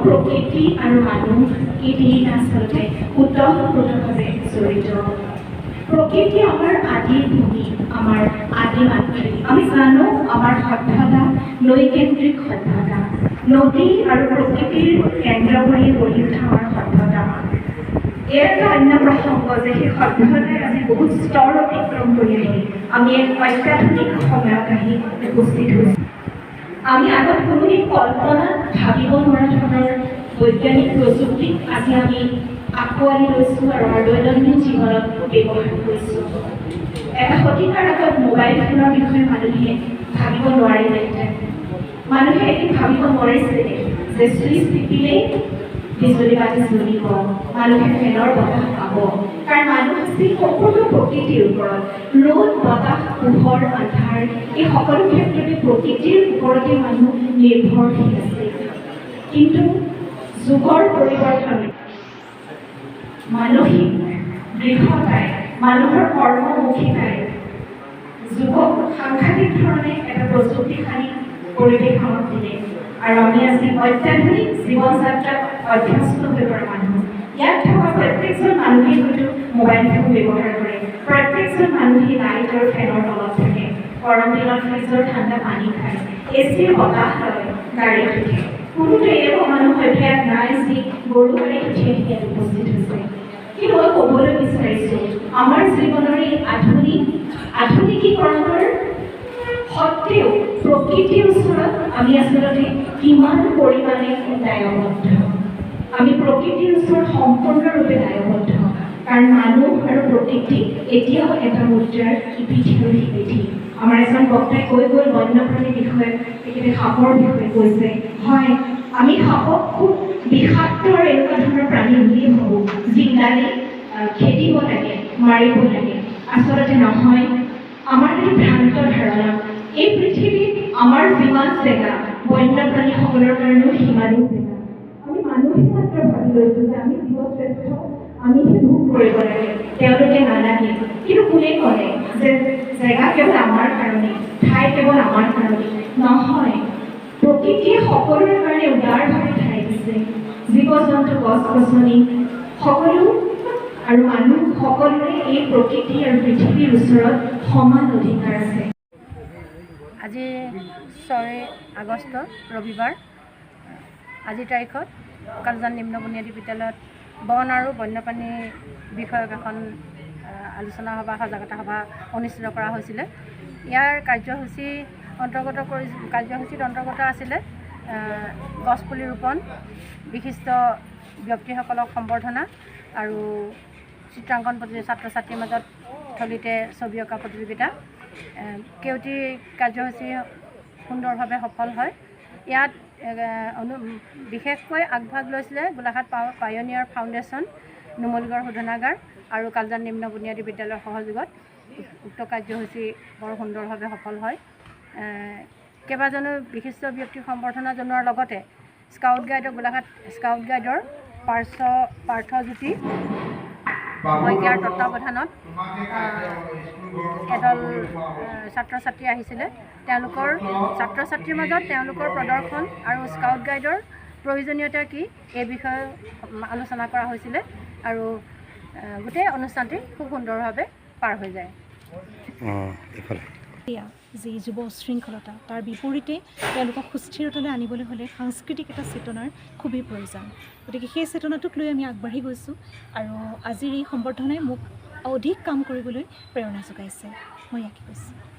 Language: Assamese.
প্ৰকৃতি আৰু মানুহ এই তিনিটা আচলতে ওতঃপ্ৰোতভাৱে জড়িত। প্ৰকৃতি আমাৰ আদি ভূমি, আমাৰ আদি মাতৃ। আমি জানো আমাৰ সভ্যতা নৈকেন্দ্ৰিক সভ্যতা, নদী আৰু প্ৰকৃতিৰ কেন্দ্ৰ কৰি গঢ়ি উঠা আমাৰ সভ্যতা। এয়া এটা অন্য প্ৰসংগ যে সেই সভ্যতাই আজি বহুত স্তৰ অতিক্ৰম কৰি আহি আমি এক অত্যাধুনিক সময়ত আহি উপস্থিত হৈছোঁ। আমি আগত কোনো কল্পনাত ভাবিব নোৱাৰা ধৰণৰ বৈজ্ঞানিক প্ৰযুক্তিক আজি আমি আঁকোৱালি লৈছোঁ আৰু আমাৰ দৈনন্দিন জীৱনত ব্যৱহাৰ কৰিছোঁ। এটা শতিকাৰ আগত মোবাইল ফোনৰ বিষয়ে মানুহে ভাবিব নোৱাৰিলেহেঁতেন। মানুহে এদিন ভাবিব নোৱাৰিছিলে যে চুইচ টিপিলেই বিজুলী বাতি জ্বলিব, মানুহে ফেনৰ বতাহ পাব। কাৰণ মানুহ আছিল সম্পূৰ্ণ প্ৰকৃতিৰ ওপৰত। ৰ'দ, বতাহ, পোহৰ, আন্ধাৰ এই সকলো ক্ষেত্ৰতে প্ৰকৃতিৰ ওপৰতে মানুহ নিৰ্ভৰশীল আছিল। কিন্তু যুগৰ পৰিৱৰ্তনে মানসিক দৃঢ়তাই, মানুহৰ কৰ্মমুখিতাই যুগক সাংঘাতিক ধৰণে এটা প্ৰযুক্তিশালী পৰিৱেশনত দিলে। আৰু আমি আজি অত্যাধুনিক জীৱন যাত্ৰাত অভ্যস্ত হৈ পৰা মানুহ। ইয়াত থকা প্ৰত্যেকজন মানুহেই হয়তো মোবাইল ফোন ব্যৱহাৰ কৰে, প্ৰত্যেকজন মানুহেই লাইট আৰু ফেনৰ তলত থাকে, গৰম দিনত ফ্ৰিজৰ ঠাণ্ডা পানী খায়, এচিৰ বতাহ লয়, গাড়ীত উঠে। কোনোতো এনেকুৱা মানুহ অভ্যাস নাই যি গৰু গাড়ীত উঠি আহি ইয়াত উপস্থিত হৈছে। কিন্তু মই ক'বলৈ বিচাৰিছোঁ, আমাৰ জীৱনৰ এই আধুনিকীকৰণৰ সত্ত্বেও প্ৰকৃতিৰ ওচৰত আমি আচলতে কিমান পৰিমাণে দায়বদ্ধ। আমি প্ৰকৃতিৰ ওচৰত সম্পূৰ্ণৰূপে দায়বদ্ধ। কাৰণ মানুহ আৰু প্ৰকৃতি এতিয়াও এটা মুদ্ৰাৰ ইপিঠি আৰু সিপিঠি। আমাৰ এজন বক্তাই কৈ গ'ল বন্যপ্ৰাণীৰ বিষয়ে, তেখেতে সাপৰ বিষয়ে কৈছে। হয়, আমি সাপক খুব বিষাক্ত আৰু এনেকুৱা ধৰণৰ প্ৰাণী বুলিয়ে ভাবোঁ, যি গালি খেদিব লাগে, মাৰিব লাগে। আচলতে নহয়, আমাৰ এই ভ্ৰান্ত ধাৰণা। এই পৃথিৱীত আমাৰ যিমান জেগা, বন্যপ্ৰাণীসকলৰ কাৰণেও সিমানেই জেগা। আমি মানুহে মাত্ৰ ভাবি লৈছোঁ যে আমি জীৱশ্ৰেষ্ঠ, আমিহে ভোগ কৰিব লাগে, তেওঁলোকে নালাগে। কিন্তু কোনে ক'লে যে জেগা কেৱল আমাৰ কাৰণে, ঠাই কেৱল আমাৰ কাৰণে? নহয়, প্ৰকৃতিয়ে সকলোৰে কাৰণে উদাৰভাৱে ঠাই দিছে। জীৱ জন্তু, গছ গছনি সকলো আৰু মানুহ সকলোৰে এই প্ৰকৃতি আৰু পৃথিৱীৰ ওচৰত সমান অধিকাৰ আছে। আজি 6 আগষ্ট ৰবিবাৰ। আজিৰ তাৰিখত কালজান নিম্ন বুনিয়াদী বিদ্যালয়ত বন আৰু বন্যপ্ৰাণী বিষয়ক এখন আলোচনা সভা, সজাগতা সভা অনুষ্ঠিত কৰা হৈছিলে। ইয়াৰ কাৰ্যসূচীত অন্তৰ্গত আছিলে গছপুলি ৰোপণ, বিশিষ্ট ব্যক্তিসকলক সম্বৰ্ধনা আৰু চিত্ৰাংকন ছাত্ৰ ছাত্ৰীৰ মাজত থলীতে ছবি অঁকা প্ৰতিযোগিতা। কেওটি কাৰ্যসূচী সুন্দৰভাৱে সফল হয়। ইয়াত বিশেষকৈ আগভাগ লৈছিলে গোলাঘাট পায়োনিয়াৰ ফাউণ্ডেশ্যন, নুমলীগড় শোধনাগাৰ আৰু কালজান নিম্ন বুনিয়াদী বিদ্যালয়ৰ সহযোগত উক্ত কাৰ্যসূচী বৰ সুন্দৰভাৱে সফল হয়। কেইবাজনো বিশিষ্ট ব্যক্তিক সম্বৰ্ধনা জনোৱাৰ লগতে গোলাঘাট স্কাউট গাইডৰ পাৰ্থজ্যোতি শইকীয়াৰ তত্বাৱধানত এদল ছাত্ৰ ছাত্ৰী আহিছিলে। তেওঁলোকৰ ছাত্ৰ ছাত্ৰীৰ মাজত তেওঁলোকৰ প্ৰদৰ্শন আৰু স্কাউট গাইডৰ প্ৰয়োজনীয়তা কি এই বিষয়ে আলোচনা কৰা হৈছিলে আৰু গোটেই অনুষ্ঠানটি খুব সুন্দৰভাৱে পাৰ হৈ যায়। যি যুৱ উশৃংখলতা, তাৰ বিপৰীতে তেওঁলোকক সুস্থিৰতালৈ আনিবলৈ হ'লে সাংস্কৃতিক এটা চেতনাৰ খুবেই প্ৰয়োজন। গতিকে সেই চেতনাটোক লৈ আমি আগবাঢ়ি গৈছোঁ আৰু আজিৰ এই সম্বৰ্ধনাই মোক অধিক কাম কৰিবলৈ প্ৰেৰণা যোগাইছে। মই ইয়াকে কৈছোঁ।